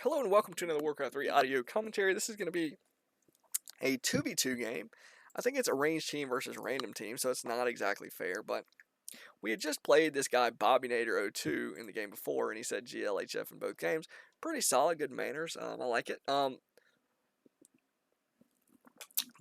Hello and welcome to another Warcraft 3 audio commentary. This is going to be a 2v2 game. I think it's a range team versus random team, so it's not exactly fair, but we had just played this guy BobbyNader02 in the game before, and he said GLHF in both games. Pretty solid, good manners. I like it. But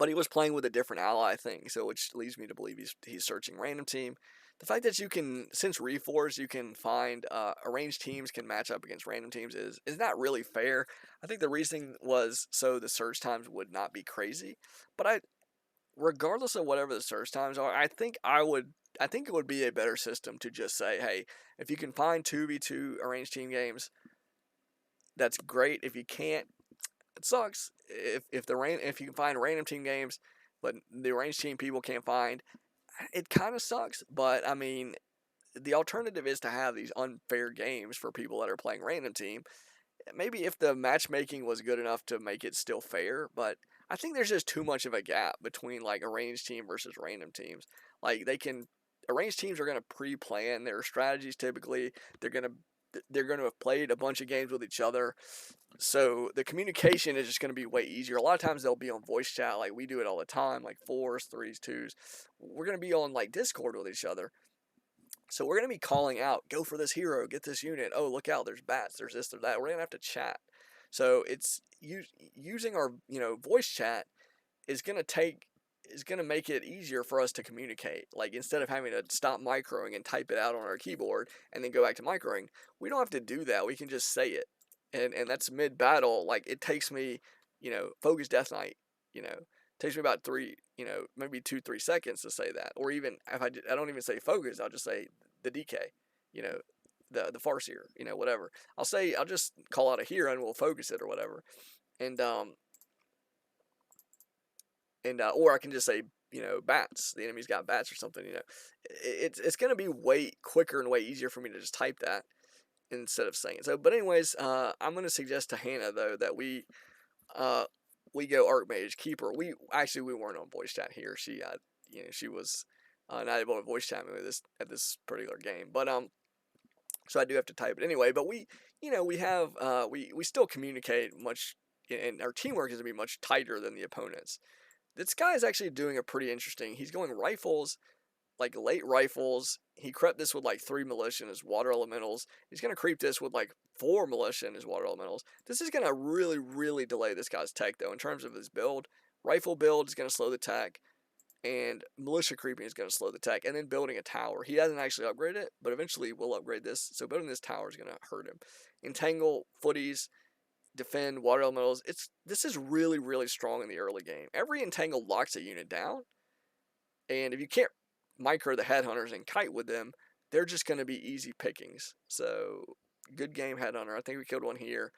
he was playing with a different ally thing, so which leads me to believe he's searching random team. The fact that you can, since Reforce, you can find arranged teams can match up against random teams is not really fair. I think the reasoning was so the search times would not be crazy. But regardless of whatever the search times are, I think it would be a better system to just say, hey, if you can find 2v2 arranged team games, that's great. If you can't, it sucks. If you can find random team games, but the arranged team people can't find, it kind of sucks. But I mean, the alternative is to have these unfair games for people that are playing random team. Maybe if the matchmaking was good enough to make it still fair, but I think there's just too much of a gap between like arranged team versus random teams. Like arranged teams are going to pre-plan their strategies typically. They're going to have played a bunch of games with each other. So the communication is just going to be way easier. A lot of times they'll be on voice chat, like we do it all the time, like 4s, 3s, 2s. We're going to be on like Discord with each other. So we're going to be calling out, go for this hero, get this unit. Oh, look out, there's bats, there's this, there's that. We're going to have to chat. So it's using our, voice chat is going to make it easier for us to communicate. Like instead of having to stop microing and type it out on our keyboard and then go back to microing, we don't have to do that. We can just say it. And that's mid battle. Like it takes me, focus death knight, takes me about maybe 2-3 seconds to say that. Or even if I don't even say focus, I'll just say the DK, the Farseer, whatever. I'll just call out a hero and we'll focus it or whatever. And or I can just say, bats. The enemy's got bats or something. It's gonna be way quicker and way easier for me to just type that instead of saying it. So, but anyways, I'm gonna suggest to Hannah though that we go Archmage Keeper. We weren't on voice chat here. She was not able to voice chat me with this at this particular game. But so I do have to type it anyway. But we still communicate much, and our teamwork is gonna be much tighter than the opponents. This guy is actually doing a pretty interesting. He's going rifles, like late rifles. He crept this with like 3 militia and his water elementals. He's going to creep this with like 4 militia and his water elementals. This is going to really, really delay this guy's tech though in terms of his build. Rifle build is going to slow the tech, and militia creeping is going to slow the tech, and then building a tower. He hasn't actually upgraded it, but eventually we'll upgrade this. So building this tower is going to hurt him. Entangle, footies, defend, water elementals. This is really, really strong in the early game. Every entangle locks a unit down, and if you can't micro the headhunters and kite with them, they're just going to be easy pickings. So good game, headhunter. I think we killed one here.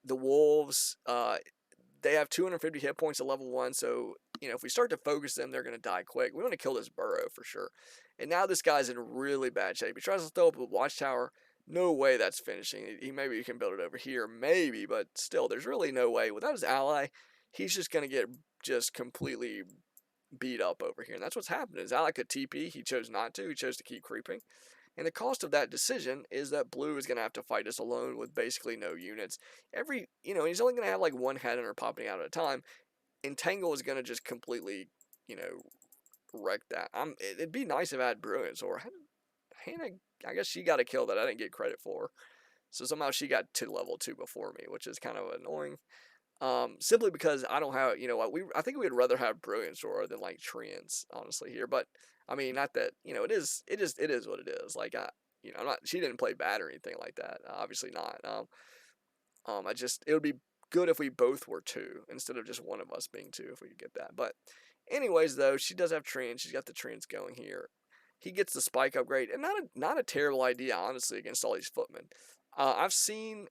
The wolves, they have 250 hit points at level 1, so if we start to focus them, they're going to die quick. We want to kill this burrow for sure. And now this guy's in really bad shape. He tries to throw up a watchtower. No way that's finishing. Maybe you can build it over here, maybe, but still, there's really no way. Without his ally, he's just going to get just completely beat up over here. And that's what's happening. His ally could TP. He chose not to. He chose to keep creeping. And the cost of that decision is that blue is going to have to fight us alone with basically no units. He's only going to have like one headhunter popping out at a time. Entangle is going to just completely, wreck that. It'd be nice if I had Bruins or Hannah. I guess she got a kill that I didn't get credit for. So somehow she got to level 2 before me, which is kind of annoying. Simply because I don't have, I think we'd rather have Brilliant Aura than like Treants, honestly here. But I mean, not that, it is what it is. Like she didn't play bad or anything like that. Obviously not. It would be good if we both were 2 instead of just one of us being 2 if we could get that. But anyways, though, she does have Treants. She's got the Treants going here. He gets the spike upgrade, and not a terrible idea, honestly, against all these footmen. I've seen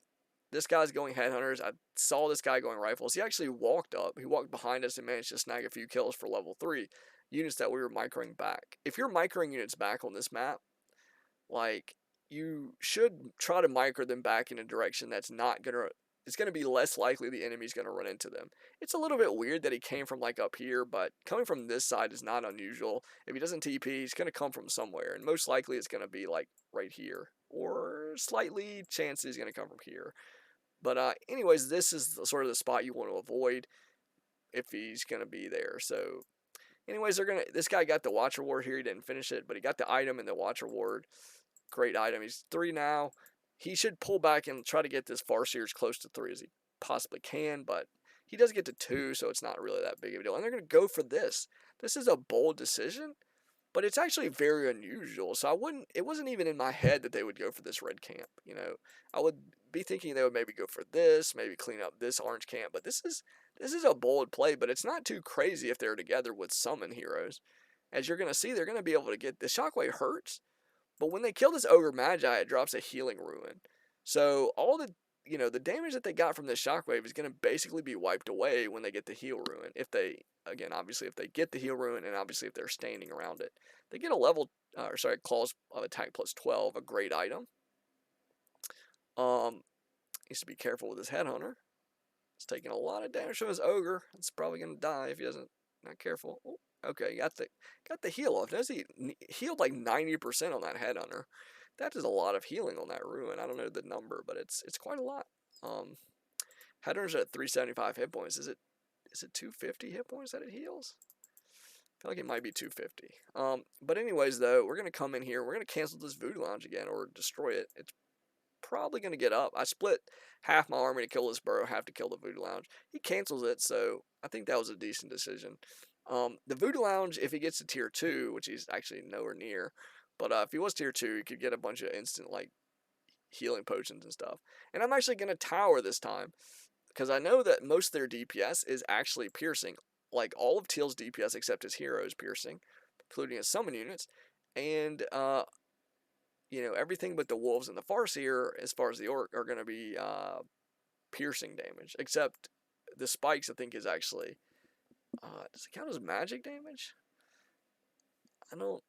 this guy's going headhunters. I saw this guy going rifles. He actually walked up. He walked behind us and managed to snag a few kills for level 3 units that we were microing back. If you're microing units back on this map, like, you should try to micro them back in a direction that's not gonna. It's going to be less likely the enemy's going to run into them. It's a little bit weird that he came from like up here, but coming from this side is not unusual. If he doesn't TP, he's going to come from somewhere, and most likely it's going to be like right here, or slightly chance he's going to come from here. But anyways, this is sort of the spot you want to avoid if he's gonna be there. So anyways, this guy got the Watch Reward here. He didn't finish it, but he got the item and the Watch Reward. Great item. He's 3 now. He should pull back and try to get this Farseer as close to 3 as he possibly can, but he does get to 2, so it's not really that big of a deal. And they're going to go for this. This is a bold decision, but it's actually very unusual. So it wasn't even in my head that they would go for this red camp. I would be thinking they would maybe go for this, maybe clean up this orange camp, but this is a bold play, but it's not too crazy if they're together with summon heroes. As you're going to see, they're going to be able to get the Shockwave hurts, but when they kill this Ogre Magi, it drops a healing ruin. So all the damage that they got from this Shockwave is going to basically be wiped away when they get the heal ruin. Obviously, if they get the heal ruin, and obviously if they're standing around it, they get a claws of attack plus 12, a great item. Needs to be careful with his Headhunter. It's taking a lot of damage from his Ogre. It's probably going to die if he doesn't not careful. Oh, okay, got the heal off. Notice he healed like 90% on that Headhunter. That is a lot of healing on that ruin. I don't know the number, but it's quite a lot. Headhunter's at 375 hit points. Is it 250 hit points that it heals? I feel like it might be 250. But anyways, though, we're gonna come in here. We're gonna cancel this Voodoo Lounge again or destroy it. It's probably gonna get up. I split half my army to kill this burrow, half to kill the Voodoo Lounge. He cancels it, so I think that was a decent decision. The Voodoo Lounge, if he gets to tier 2, which he's actually nowhere near, but if he was tier 2, he could get a bunch of instant like healing potions and stuff. And I'm actually gonna tower this time because I know that most of their DPS is actually piercing. Like all of Teal's DPS except his hero is piercing, including his summon units, and everything but the wolves and the Farseer, as far as the orc, are going to be piercing damage. Except the spikes, I think, is actually does it count as magic damage? I don't.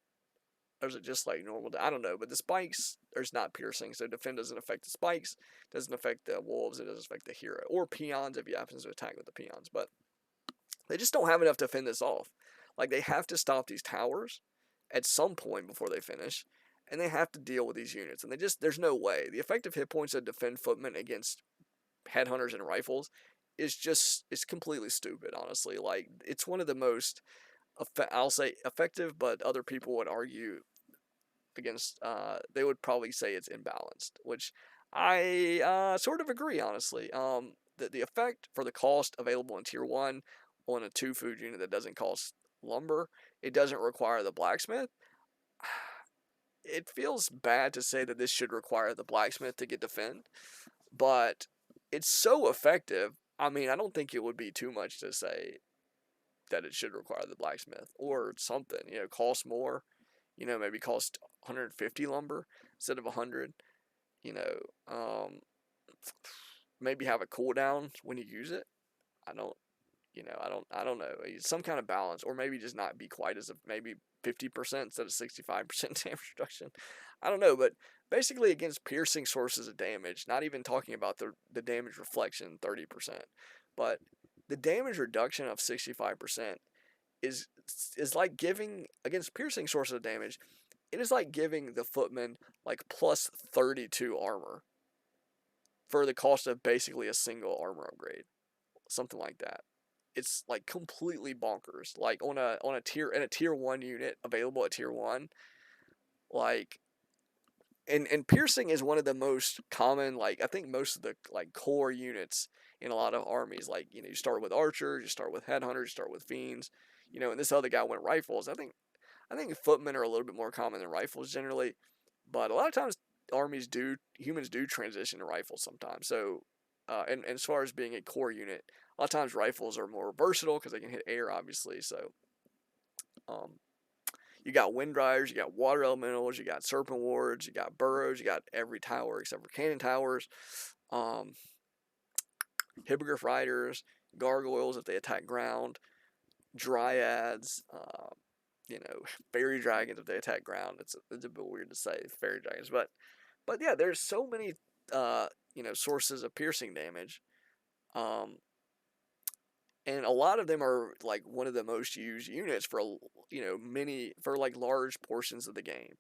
Or is it just like normal? I don't know. But the spikes, there's not piercing, so defend doesn't affect the spikes, doesn't affect the wolves, it doesn't affect the hero or peons if he happens to attack with the peons. But they just don't have enough to fend this off. Like, they have to stop these towers at some point before they finish, and they have to deal with these units. And there's no way. The effective hit points of defend footmen against headhunters and rifles it's completely stupid, honestly. Like, it's one of the most, I'll say effective, but other people would argue against, they would probably say it's imbalanced, which I sort of agree, honestly. The effect for the cost available in tier 1 on a 2 food unit that doesn't cost lumber, it doesn't require the blacksmith. It feels bad to say that this should require the blacksmith to get defend, but it's so effective. I mean, I don't think it would be too much to say that it should require the blacksmith or something. Cost more. Maybe cost 150 lumber instead of 100. Maybe have a cooldown when you use it. I don't know. Some kind of balance, or maybe just not be quite as maybe 50% instead of 65% damage reduction. I don't know, but basically against piercing sources of damage, not even talking about the damage reflection 30%, but the damage reduction of 65% is like giving, against piercing sources of damage, it is like giving the footman like plus 32 armor for the cost of basically a single armor upgrade, something like that. It's like completely bonkers. Like on a tier 1 unit available at tier 1, like, and piercing is one of the most common, like, I think most of the like core units in a lot of armies. Like, you start with archers, you start with headhunters, you start with fiends, and this other guy went rifles. I think footmen are a little bit more common than rifles generally, but a lot of times humans do transition to rifles sometimes. So and as far as being a core unit, a lot of times rifles are more versatile because they can hit air, obviously. So you got wind dryers, you got water elementals, you got serpent wards, you got burrows, you got every tower except for cannon towers, hippogriff riders, gargoyles if they attack ground, dryads, fairy dragons if they attack ground. It's a bit weird to say fairy dragons, but yeah, there's so many sources of piercing damage, and a lot of them are like one of the most used units for like large portions of the game.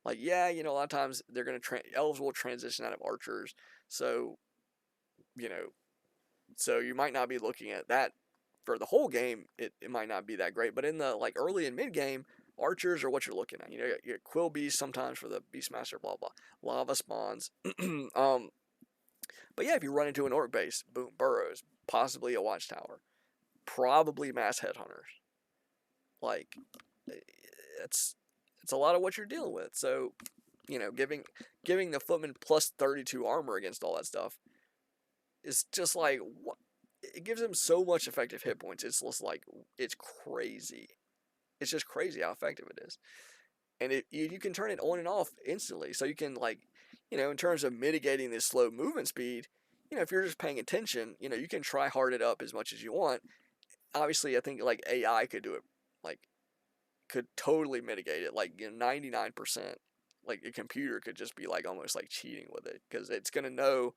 Like, yeah, a lot of times they're gonna elves will transition out of archers, so you know, so you might not be looking at that for the whole game. It might not be that great, but in the like early and mid game, archers are what you're looking at. You know, you get quill beasts sometimes for the beastmaster, blah blah, lava spawns. But yeah, if you run into an orc base, boom, burrows, possibly a watchtower, probably mass headhunters. Like, it's a lot of what you're dealing with. So, you know, giving the footman plus 32 armor against all that stuff is just like what. It gives him so much effective hit points. It's just like it's crazy. It's just crazy how effective it is, and you can turn it on and off instantly. So you can like, you know, in terms of mitigating this slow movement speed, you know, if you're just paying attention, you know, you can try hard it up as much as you want. Obviously, I think like AI could do it, like could totally mitigate it, like 99%. Like a computer could just be like almost like cheating with it because it's gonna know.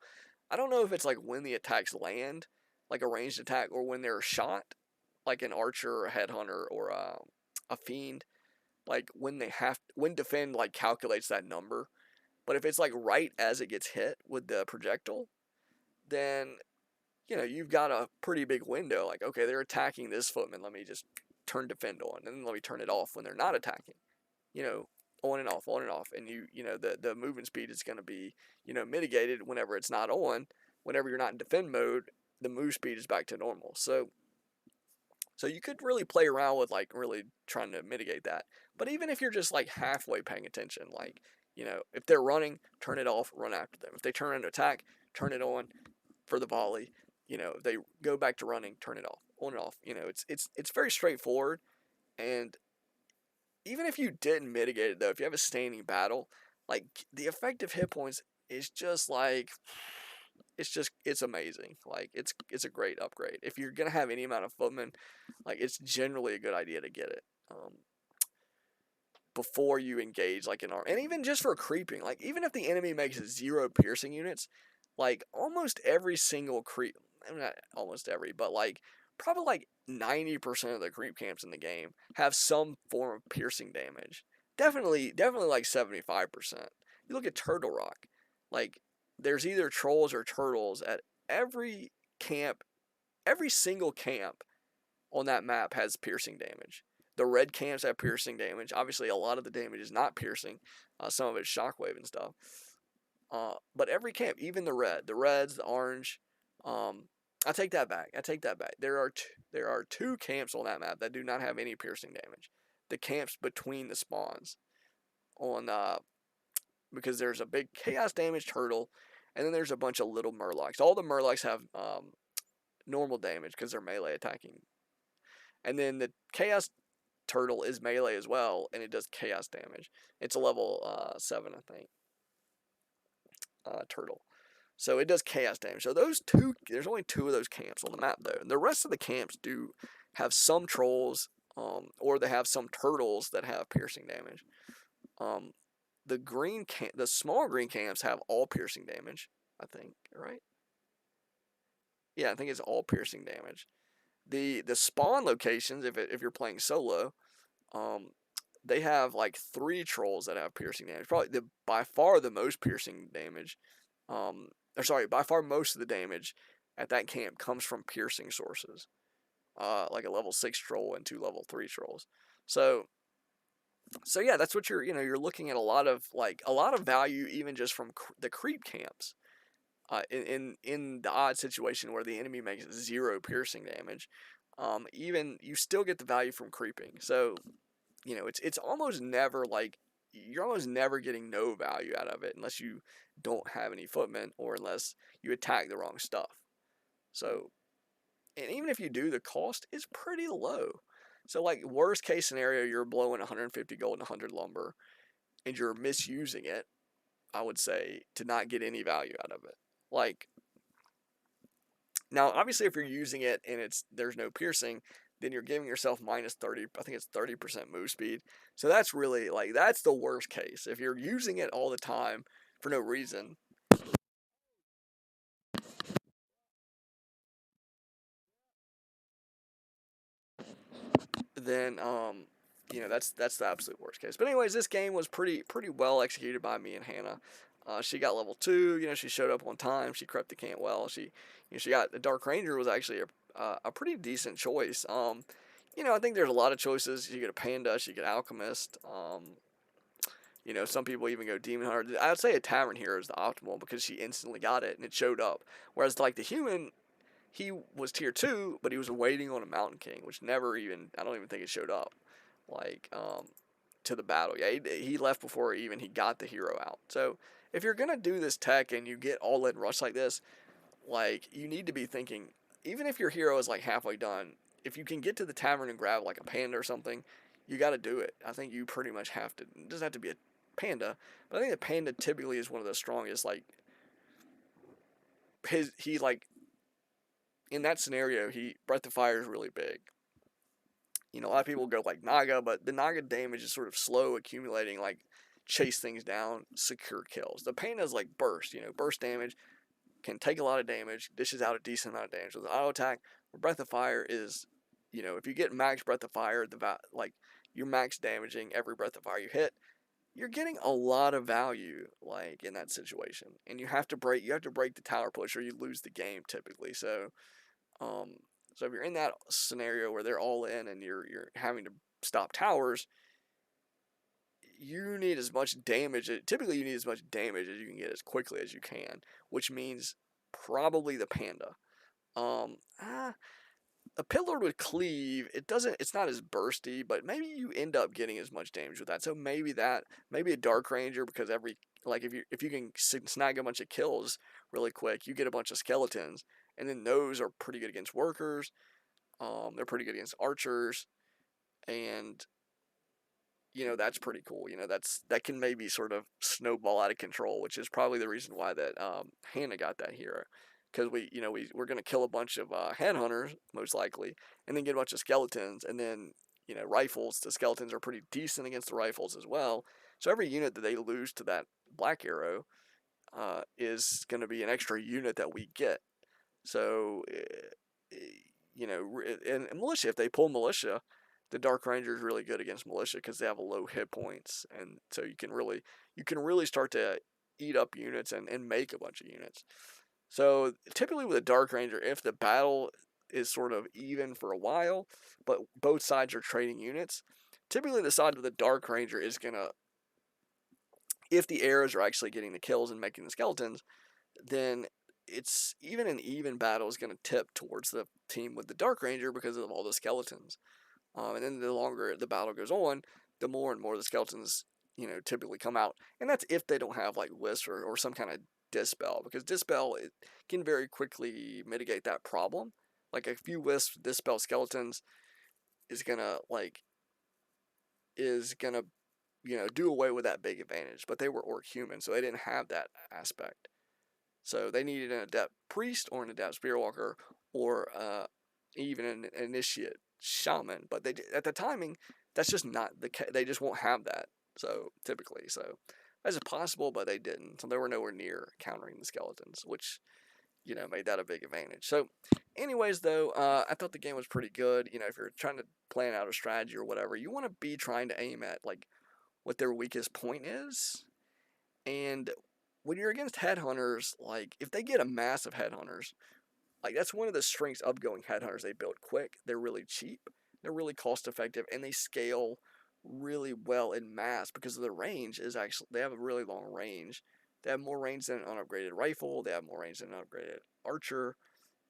I don't know if it's like when the attacks land, like a ranged attack, or when they're shot, like an archer or a headhunter or a fiend. Like when defend like calculates that number. But if it's like right as it gets hit with the projectile, then you know you've got a pretty big window. Like okay, they're attacking this footman. Let me just turn defend on, and then let me turn it off when they're not attacking. You know, on and off, and you know the movement speed is going to be mitigated whenever it's not on. Whenever you're not in defend mode, the move speed is back to normal. So you could really play around with like really trying to mitigate that. But even if you're just like halfway paying attention, like if they're running, turn it off, run after them. If they turn into attack, turn it on for the volley. If they go back to running, turn it off, on and off. It's very straightforward. And even if you didn't mitigate it though, if you have a standing battle, like the effective hit points is just like it's amazing. Like it's a great upgrade. If you're gonna have any amount of footmen, like it's generally a good idea to get it before you engage like an arm, and even just for creeping. Like even if the enemy makes 0 piercing units, like almost every single creep, not almost every, but like probably like 90% of the creep camps in the game have some form of piercing damage. Definitely like 75%. You look at Turtle Rock, like there's either trolls or turtles at every camp. Every single camp on that map has piercing damage. The red camps have piercing damage. Obviously, a lot of the damage is not piercing. Some of it's shockwave and stuff. But every camp, even the reds, the orange. I take that back. There are two camps on that map that do not have any piercing damage. The camps between the spawns, on because there's a big chaos damage turtle, and then there's a bunch of little murlocs. All the murlocs have normal damage because they're melee attacking, and then the chaos turtle is melee as well, and it does chaos damage. It's a level 7, I think. Turtle. So it does chaos damage. So there's only 2 of those camps on the map though. The rest of the camps do have some trolls, or they have some turtles that have piercing damage. The small green camps have all piercing damage, I think, right? Yeah, I think it's all piercing damage. The spawn locations, if you're playing solo, they have like 3 trolls that have piercing damage. Probably by far the most piercing damage. By far most of the damage at that camp comes from piercing sources. Like a level 6 troll and 2 level 3 trolls. So yeah, that's what you're looking at a lot of value even just from the creep camps. In the odd situation where the enemy makes 0 piercing damage, even you still get the value from creeping. So it's almost never like you're almost never getting no value out of it unless you don't have any footmen or unless you attack the wrong stuff. So, and even if you do, the cost is pretty low. So like worst case scenario, you're blowing 150 gold and 100 lumber, and you're misusing it. I would say to not get any value out of it. Like now, obviously, if you're using it and there's no piercing, then you're giving yourself minus 30. I think it's 30% move speed. So that's really that's the worst case. If you're using it all the time for no reason, then that's the absolute worst case. But anyways, this game was pretty well executed by me and Hannah. She got level 2. She showed up on time. She crept the camp well. She got the Dark Ranger was actually a pretty decent choice. I think there's a lot of choices. You get a Panda. She get Alchemist. Some people even go Demon Hunter. I would say a Tavern Hero is the optimal because she instantly got it and it showed up. Whereas like the human, he was tier 2, but he was waiting on a Mountain King, which I don't even think it showed up. Like, to the battle. Yeah, he left before even he got the hero out. So if you're gonna do this tech and you get all in rush like this, like you need to be thinking, even if your hero is like halfway done, if you can get to the tavern and grab like a panda or something, you got to do it. I think you pretty much have to. It doesn't have to be a panda, but I think the panda typically is one of the strongest. Like he like in that scenario, he Breath of Fire is really big. A lot of people go like Naga, but the Naga damage is sort of slow accumulating, like chase things down, secure kills. The Panda is like burst, burst damage, can take a lot of damage, dishes out a decent amount of damage with auto attack. Breath of Fire is, if you get max Breath of Fire, like you're max damaging every Breath of Fire you hit, you're getting a lot of value like in that situation. And you have to break the tower push or you lose the game typically. Um, so if you're in that scenario where they're all in and you're having to stop towers, you need as much damage. Typically, you need as much damage as you can get as quickly as you can, which means probably the Panda. Um, ah, a Pitlord with Cleave, it's not as bursty, but maybe you end up getting as much damage with that. So maybe a Dark Ranger because like if you can snag a bunch of kills really quick, you get a bunch of skeletons, and then those are pretty good against workers. They're pretty good against archers, and that's pretty cool. That can maybe sort of snowball out of control, which is probably the reason why that Hannah got that hero, because we're gonna kill a bunch of headhunters most likely, and then get a bunch of skeletons, and then rifles. The skeletons are pretty decent against the rifles as well. So every unit that they lose to that black arrow is going to be an extra unit that we get. So and militia, if they pull militia, the Dark Ranger is really good against militia because they have a low hit points, and so you can really start to eat up units and make a bunch of units. So typically with a Dark Ranger, if the battle is sort of even for a while, but both sides are trading units, typically the side of the Dark Ranger is gonna, if the arrows are actually getting the kills and making the skeletons, then it's even an even battle is going to tip towards the team with the Dark Ranger because of all the skeletons. And then the longer the battle goes on, the more and more the skeletons, typically come out. And that's if they don't have like Wisp or some kind of Dispel, because Dispel it can very quickly mitigate that problem. Like a few Wisp Dispel skeletons is gonna do away with that big advantage. But they were Orc human, so they didn't have that aspect. So they needed an Adept Priest or an Adept Spearwalker or even an Initiate Shaman. But at the timing, that's just not the case. They just won't have that. So typically, that's possible, but they didn't. So they were nowhere near countering the skeletons, which made that a big advantage. So, anyways, though, I thought the game was pretty good. If you're trying to plan out a strategy or whatever, you want to be trying to aim at like what their weakest point is, and when you're against headhunters, like if they get a mass of headhunters, like that's one of the strengths of going headhunters. They build quick, they're really cheap, they're really cost effective, and they scale really well in mass because of the range is actually they have a really long range. They have more range than an unupgraded rifle. They have more range than an upgraded archer,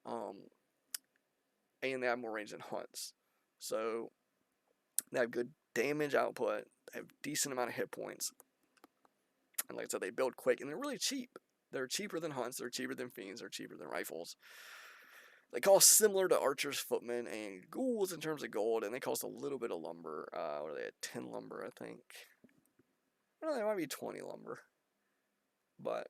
and they have more range than hunts. So they have good damage output. They have decent amount of hit points. And like I said, they build quick, and they're really cheap. They're cheaper than hunts, they're cheaper than fiends, they're cheaper than rifles. They cost similar to archers, footmen, and ghouls in terms of gold, and they cost a little bit of lumber. What are they at? 10 lumber, I think. Well, they might be 20 lumber. But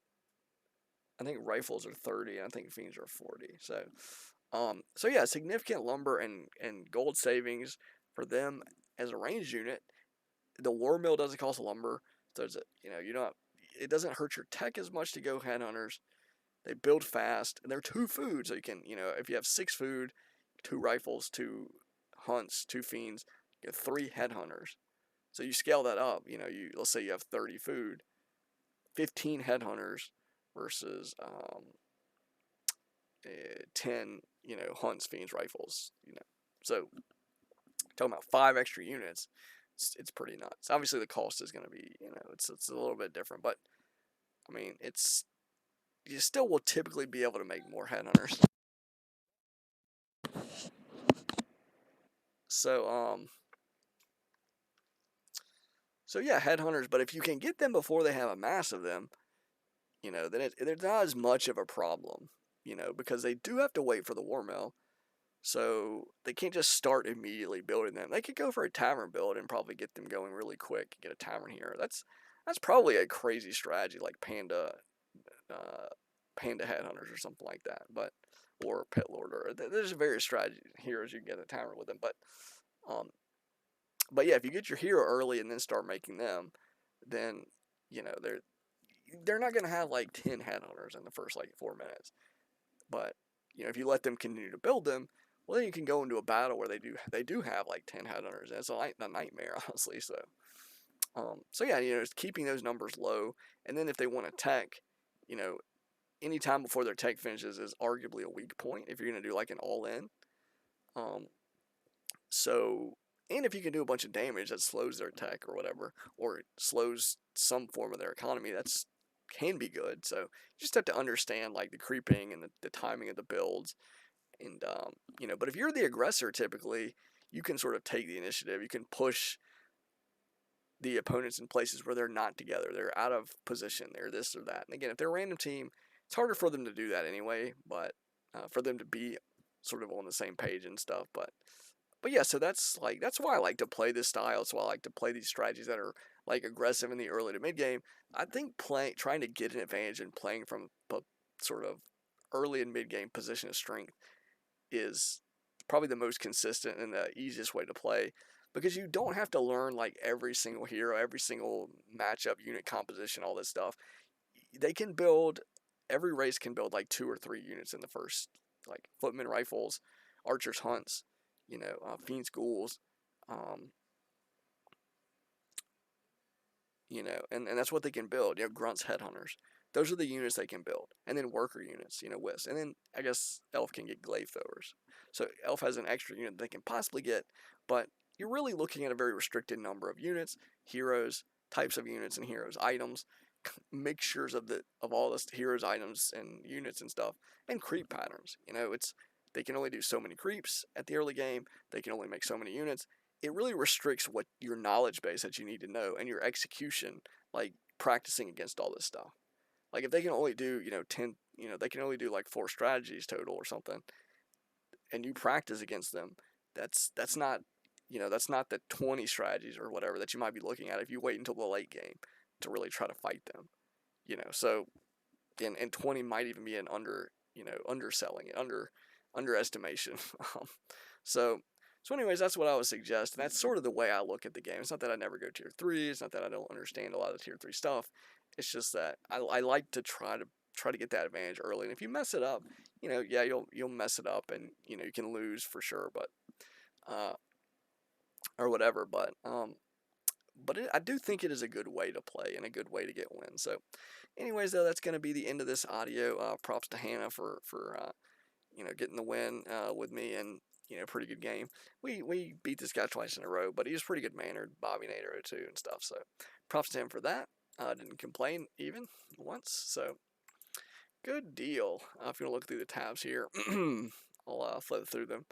I think rifles are 30, and I think fiends are 40. So yeah, significant lumber and gold savings for them as a ranged unit. The war mill doesn't cost lumber. So it doesn't hurt your tech as much to go headhunters. They build fast, and they're 2 food, so you can, if you have 6 food, 2 rifles, 2 hunts, 2 fiends, you have 3 headhunters. So you scale that up, let's say you have 30 food. 15 headhunters versus 10, hunts, fiends, rifles. So talking about 5 extra units, it's pretty nuts. Obviously, the cost is going to be, it's a little bit different, but I mean, you still will typically be able to make more headhunters. So so yeah, headhunters. But if you can get them before they have a mass of them, then it's not as much of a problem. Because they do have to wait for the war mill. So they can't just start immediately building them. They could go for a tavern build and probably get them going really quick. Get a tavern here. That's probably a crazy strategy like Panda headhunters or something like that. Or Pit Lord, or there's various strategy heroes you can get a tavern with them. Um, but yeah, if you get your hero early and then start making them, then they're not gonna have like 10 headhunters in the first like 4 minutes. But if you let them continue to build them, well, then you can go into a battle where they do have like 10 headhunters, and it's a nightmare, honestly. So yeah, it's keeping those numbers low, and then if they want to tech, any time before their tech finishes is arguably a weak point if you're gonna do like an all in. So, and if you can do a bunch of damage that slows their tech or whatever, or it slows some form of their economy, that's can be good. So you just have to understand like the creeping and the timing of the builds, and But if you're the aggressor, typically you can sort of take the initiative. You can push the opponents in places where they're not together. They're out of position. They're this or that. And again, if they're a random team, it's harder for them to do that anyway. But for them to be sort of on the same page and stuff. But yeah, so that's why I like to play this style. That's why I like to play these strategies that are like aggressive in the early to mid game. I think trying to get an advantage and playing from a sort of early and mid game position of strength is probably the most consistent and the easiest way to play, because you don't have to learn like every single hero, every single matchup, unit composition, all this stuff. They can build Every race can build like 2 or 3 units in the first, like footmen, rifles, archers, hunts, fiends, ghouls, um, and that's what they can build. Grunts, headhunters. Those are the units they can build, and then worker units, wisps, and then I guess elf can get glaive throwers. So elf has an extra unit they can possibly get, but you're really looking at a very restricted number of units, heroes, types of units, and heroes, items, mixtures of all this heroes, items, and units and stuff, and creep patterns. They can only do so many creeps at the early game. They can only make so many units. It really restricts what your knowledge base that you need to know and your execution, like practicing against all this stuff. Like if they can only do 10, they can only do like 4 strategies total or something, and you practice against them. That's not that's not the 20 strategies or whatever that you might be looking at if you wait until the late game to really try to fight them. So and 20 might even be an underselling it, underestimation. so so anyways, that's what I would suggest, and that's sort of the way I look at the game. It's not that I never go tier 3, it's not that I don't understand a lot of the tier 3 stuff. It's just that I like to try to get that advantage early, and if you mess it up, yeah, you'll mess it up, and you can lose for sure, but or whatever, but I do think it is a good way to play and a good way to get wins. So anyways, though, that's going to be the end of this audio. Props to Hannah for getting the win with me, and pretty good game. We beat this guy twice in a row, but he was pretty good mannered, Bobby Nader too and stuff. So props to him for that. Didn't complain even once. So good deal. If you want to look through the tabs here, I'll flip through them.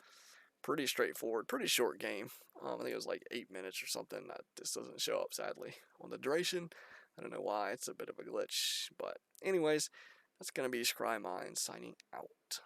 Pretty straightforward, pretty short game. I think it was like 8 minutes or something. This doesn't show up, sadly, on the duration. I don't know why. It's a bit of a glitch. But anyways, that's going to be ScryMind signing out.